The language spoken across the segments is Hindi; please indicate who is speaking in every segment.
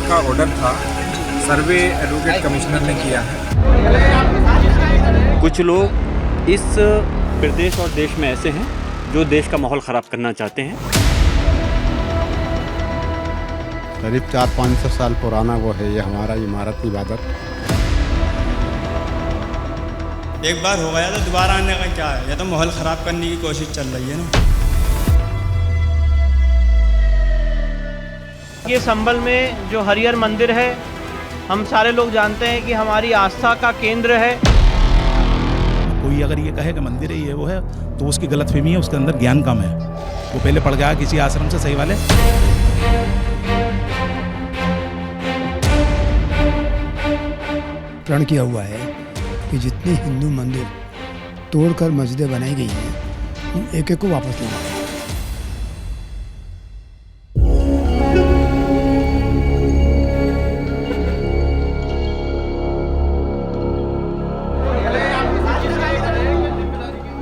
Speaker 1: का ऑर्डर था, सर्वे एडवोकेट कमिश्नर ने किया है।
Speaker 2: कुछ लोग इस प्रदेश और देश में ऐसे हैं जो देश का माहौल ख़राब करना चाहते हैं।
Speaker 3: करीब 400-500 साल पुराना वो है ये हमारा इमारत इबादत।
Speaker 4: एक बार हो गया तो दोबारा आने का क्या है? ये तो माहौल ख़राब करने की कोशिश चल रही है ना।
Speaker 5: ये संभल में जो हरिहर मंदिर है, हम सारे लोग जानते हैं कि हमारी आस्था का केंद्र है।
Speaker 6: कोई अगर ये कहे कि मंदिर है ये वो है तो उसकी गलतफहमी है, उसके अंदर ज्ञान कम है। वो पहले पढ़ गया किसी आश्रम से, सही वाले।
Speaker 7: प्रण किया हुआ है कि जितने हिंदू मंदिर तोड़कर मस्जिदें बनाई गई हैं उन एक एक को वापस लेना है।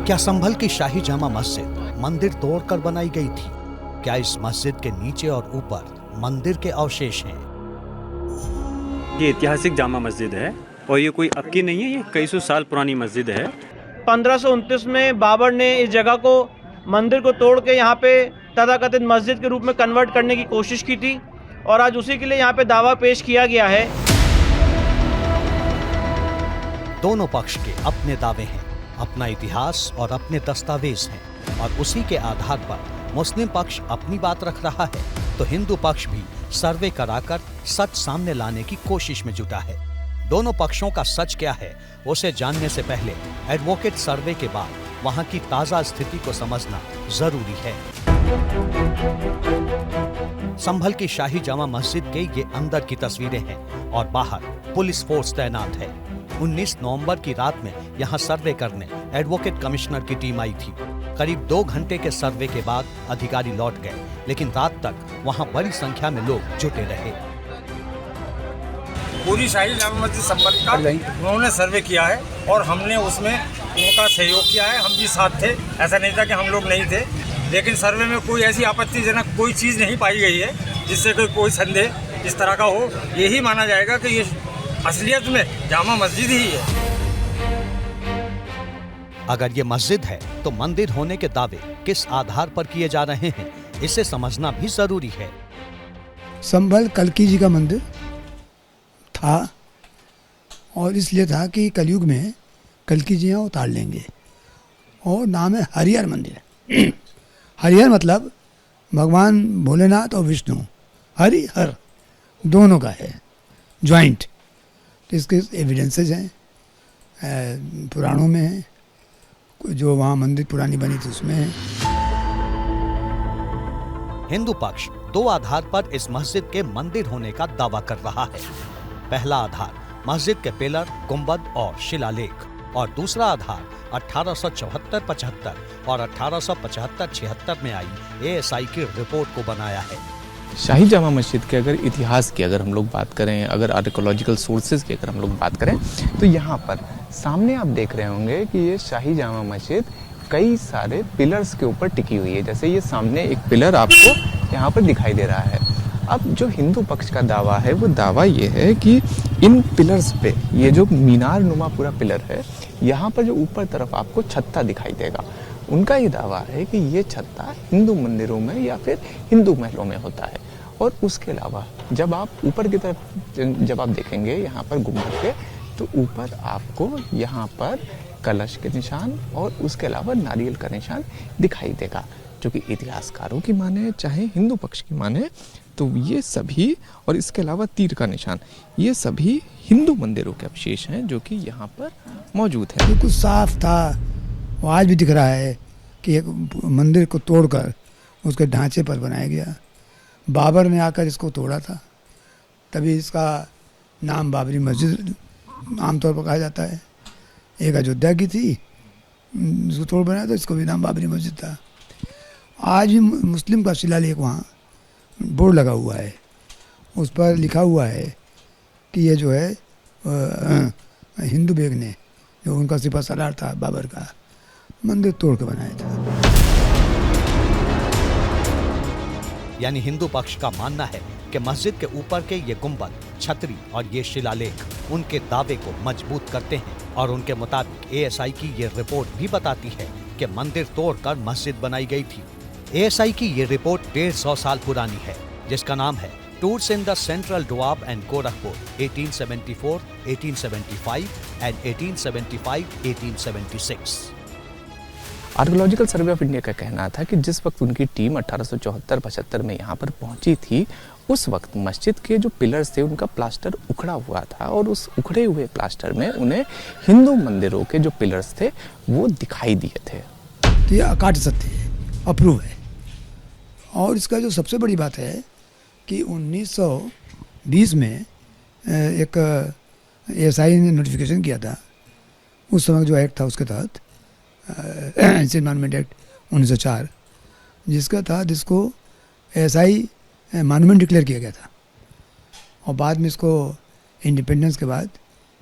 Speaker 8: क्या संभल की शाही जामा मस्जिद मंदिर तोड़कर बनाई गई थी? क्या इस मस्जिद के नीचे और ऊपर मंदिर के अवशेष हैं?
Speaker 2: ये ऐतिहासिक जामा मस्जिद है और ये कोई अब की नहीं है, ये कई सौ साल पुरानी मस्जिद है।
Speaker 5: 1529 में बाबर ने इस जगह को, मंदिर को तोड़ के यहाँ पे तथाकथित मस्जिद के रूप में कन्वर्ट करने की कोशिश की थी और आज उसी के लिए यहाँ पे दावा पेश किया गया है।
Speaker 8: दोनों पक्ष के अपने दावे हैं, अपना इतिहास और अपने दस्तावेज हैं, और उसी के आधार पर मुस्लिम पक्ष अपनी बात रख रहा है तो हिंदू पक्ष भी सर्वे कराकर सच सामने लाने की कोशिश में जुटा है। दोनों पक्षों का सच क्या है उसे जानने से पहले एडवोकेट सर्वे के बाद वहां की ताजा स्थिति को समझना जरूरी है। संभल की शाही जामा मस्जिद के ये अंदर की तस्वीरें हैं और बाहर पुलिस फोर्स तैनात है। 19 नवंबर की रात में यहां सर्वे करने एडवोकेट कमिश्नर की टीम आई थी। करीब 2 घंटे के सर्वे के बाद अधिकारी लौट गए, लेकिन रात तक वहां बड़ी संख्या में लोग जुटे रहे।
Speaker 1: पूरी शाही जामा मस्जिद संभल का उन्होंने सर्वे किया है और हमने उसमें उनका सहयोग किया है। हम भी साथ थे, ऐसा नहीं था कि हम लोग नहीं थे, लेकिन सर्वे में कोई ऐसी आपत्तिजनक कोई चीज़ नहीं पाई गई है जिससे कोई संदेह इस तरह का हो। यही माना जाएगा कि ये असलियत में जामा मस्जिद ही है।
Speaker 8: अगर ये मस्जिद है तो मंदिर होने के दावे किस आधार पर किए जा रहे हैं, इसे समझना भी जरूरी है।
Speaker 7: संभल कल्की जी का मंदिर था और इसलिए था कि कलयुग में कल्की जी यहाँ उतार लेंगे, और नाम है हरिहर मंदिर। हरिहर मतलब भगवान भोलेनाथ और विष्णु, हरिहर दोनों का है, ज्वाइंट। तो इसके एविडेंसेज हैं, पुराणों में हैं, जो वहाँ मंदिर पुरानी बनी थी उसमें है।
Speaker 8: हिंदू पक्ष 2 आधार पर इस मस्जिद के मंदिर होने का दावा कर रहा है। पहला आधार मस्जिद के पिलर, गुंबद और शिलालेख, और दूसरा आधार 1874-75 और 1875-76 में आई ASI की रिपोर्ट को बनाया है।
Speaker 9: शाही जामा मस्जिद के अगर इतिहास की अगर हम लोग बात करें, अगर आर्कियोलॉजिकल सोर्सेज की अगर हम लोग बात करें, तो यहाँ पर सामने आप देख रहे होंगे कि ये शाही जामा मस्जिद कई सारे पिलर्स के ऊपर टिकी हुई है। जैसे ये सामने एक पिलर आपको यहाँ पर दिखाई दे रहा है। अब जो हिंदू पक्ष का दावा है वो दावा ये है कि इन पिलर्स पे, ये जो मीनार नुमा पूरा पिलर है, यहाँ पर जो ऊपर तरफ आपको छत्ता दिखाई देगा, उनका ये दावा है कि ये छत्ता हिंदू मंदिरों में या फिर हिंदू महलों में होता है। और उसके अलावा जब आप ऊपर की तरफ जब आप देखेंगे यहाँ पर गुंबद के, तो ऊपर आपको यहाँ पर कलश के निशान और उसके अलावा नारियल का निशान दिखाई देगा, जो कि इतिहासकारों की माने चाहे हिंदू पक्ष की माने, तो ये सभी, और इसके अलावा तीर का निशान, ये सभी हिंदू मंदिरों के अवशेष हैं जो कि यहाँ पर मौजूद है।
Speaker 7: बिल्कुल साफ था, वो आज भी दिख रहा है कि एक मंदिर को तोड़कर उसके ढांचे पर बनाया गया। बाबर ने आकर इसको तोड़ा था, तभी इसका नाम बाबरी मस्जिद आमतौर पर कहा जाता है। एक अयोध्या की थी, इसको तोड़ बनाया तो इसको भी नाम बाबरी मस्जिद था। आज भी मुस्लिम का शिलालेख वहाँ बोर्ड लगा हुआ है, उस पर लिखा हुआ है कि ये जो है हिंदू बेग ने, जो उनका सिपह सलार था बाबर का, मंदिर तोड़ के बनाया था।
Speaker 8: यानी हिंदू पक्ष का मानना है कि मस्जिद के ऊपर के ये गुंबद, छतरी और ये शिलालेख उनके दावे को मजबूत करते हैं और उनके मुताबिक एएसआई की ये रिपोर्ट भी बताती है कि मंदिर तोड़कर मस्जिद बनाई गई थी। एएसआई की ये रिपोर्ट 150 साल पुरानी है, जिसका नाम है tours in the central Doab and Gorakhpur 1874, 1875 and 1875-1876।
Speaker 9: Archaeological survey of India का कहना था कि जिस वक्त उनकी टीम 1874-75 में यहाँ पर पहुंची थी, उस वक्त मस्जिद के जो पिलर्स थे उनका प्लास्टर उखड़ा हुआ था और उस उखड़े हुए प्लास्टर में उन्हें हिंदू मंदिरों के जो पिलर्स थे वो दिखाई दिए थे।
Speaker 7: तो ये अकाट सत्य है, अप्रूव है। और इसका जो सबसे बड़ी बात है कि 1920 में एक एएसआई ने नोटिफिकेशन किया था, उस समय जो एक्ट था उसके तहत, एंशिएंट मॉन्यूमेंट एक्ट 1904, जिसका था जिसको एएसआई मॉन्यूमेंट डिक्लेयर किया गया था। और बाद में इसको इंडिपेंडेंस के बाद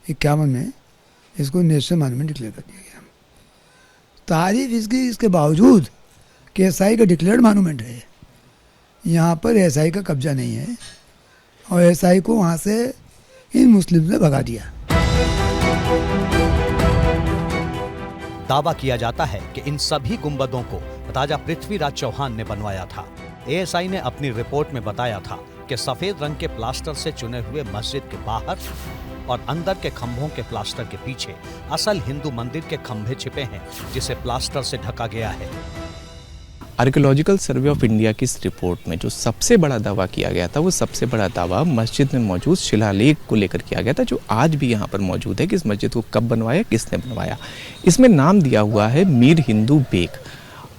Speaker 7: 51 में इसको नेशनल मॉन्यूमेंट डिक्लेयर कर दिया गया। तारीफ इसके बावजूद कि एएसआई का डिक्लेयर्ड मॉन्यूमेंट है, यहाँ पर एएसआई का कब्जा नहीं है और एएसआई को वहाँ से इन मुस्लिम ने भगा दिया।
Speaker 8: दावा किया जाता है कि इन सभी गुंबदों को राजा पृथ्वीराज चौहान ने बनवाया था। एएसआई ने अपनी रिपोर्ट में बताया था कि सफेद रंग के प्लास्टर से चुने हुए मस्जिद के बाहर और अंदर के खंभों के प्लास्टर के पीछे असल हिंदू मंदिर के खंभे छिपे हैं, जिसे प्लास्टर से ढका गया है।
Speaker 9: आर्कियोलॉजिकल सर्वे ऑफ इंडिया की इस रिपोर्ट में जो सबसे बड़ा दावा किया गया था, वो सबसे बड़ा दावा मस्जिद में मौजूद शिलालेख को लेकर किया गया था, जो आज भी यहाँ पर मौजूद है कि इस मस्जिद को कब बनवाया, किसने बनवाया। इसमें नाम दिया हुआ है मीर हिंदू बेग,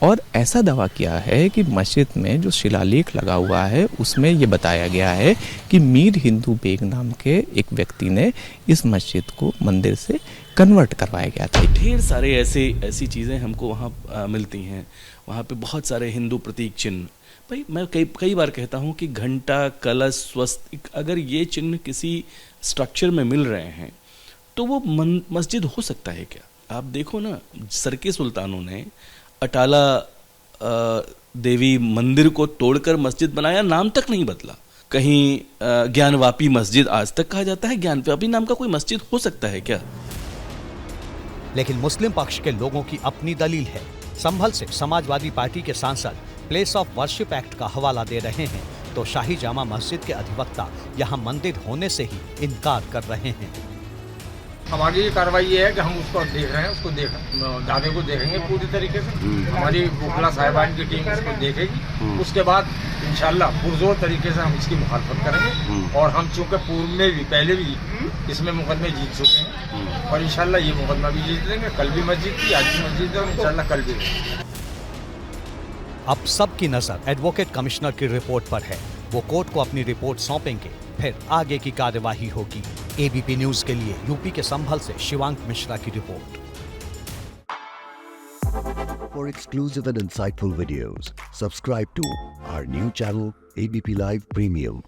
Speaker 9: और ऐसा दावा किया है कि मस्जिद में जो शिलालेख लगा हुआ है उसमें ये बताया गया है कि मीर हिंदू बेग नाम के एक व्यक्ति ने इस मस्जिद को मंदिर से कन्वर्ट करवाया गया था।
Speaker 10: ढेर सारे ऐसी चीज़ें हमको वहाँ मिलती हैं। वहाँ पे बहुत सारे हिंदू प्रतीक चिन्ह, भाई मैं कई बार कहता हूँ कि घंटा, कलश, स्वस्तिक, अगर ये चिन्ह किसी स्ट्रक्चर में मिल रहे हैं तो वो मस्जिद हो सकता है क्या? आप देखो ना, सरके सुल्तानों ने अटाला देवी मंदिर को तोड़कर मस्जिद बनाया, नाम तक नहीं बदला। कहीं ज्ञानवापी मस्जिद आज तक कहा जाता है। ज्ञानवापी नाम का कोई मस्जिद हो सकता है क्या?
Speaker 8: लेकिन मुस्लिम पक्ष के लोगों की अपनी दलील है। संभल से समाजवादी पार्टी के सांसद प्लेस ऑफ वर्शिप एक्ट का हवाला दे रहे हैं, तो शाही जामा मस्जिद के अधिवक्ता यहाँ मंदिर होने से ही इनकार कर रहे हैं।
Speaker 1: हमारी ये कार्रवाई ये है कि हम उसको देख रहे हैं, उसको दावे को देखेंगे पूरी तरीके से। हमारी बुखला साहिबान की टीम उसको देखेगी, उसके बाद इंशाल्लाह पुरजोर तरीके से हम इसकी मुखालफत करेंगे। और हम चूँकि पूर्व में भी पहले भी इसमें मुकदमे जीत चुके हैं और इंशाल्लाह ये मुकदमा भी जीत लेंगे। कल भी मस्जिद थी, आज भी मस्जिद है और इंशाल्लाह कल भी।
Speaker 8: अब सबकी नजर एडवोकेट कमिश्नर की रिपोर्ट पर है। वो कोर्ट को अपनी रिपोर्ट सौंपेंगे, फिर आगे की कार्यवाही होगी। एबीपी न्यूज के लिए यूपी के संभल से शिवांक मिश्रा की report.
Speaker 11: For exclusive and insightful videos, subscribe to our new channel ABP Live Premium.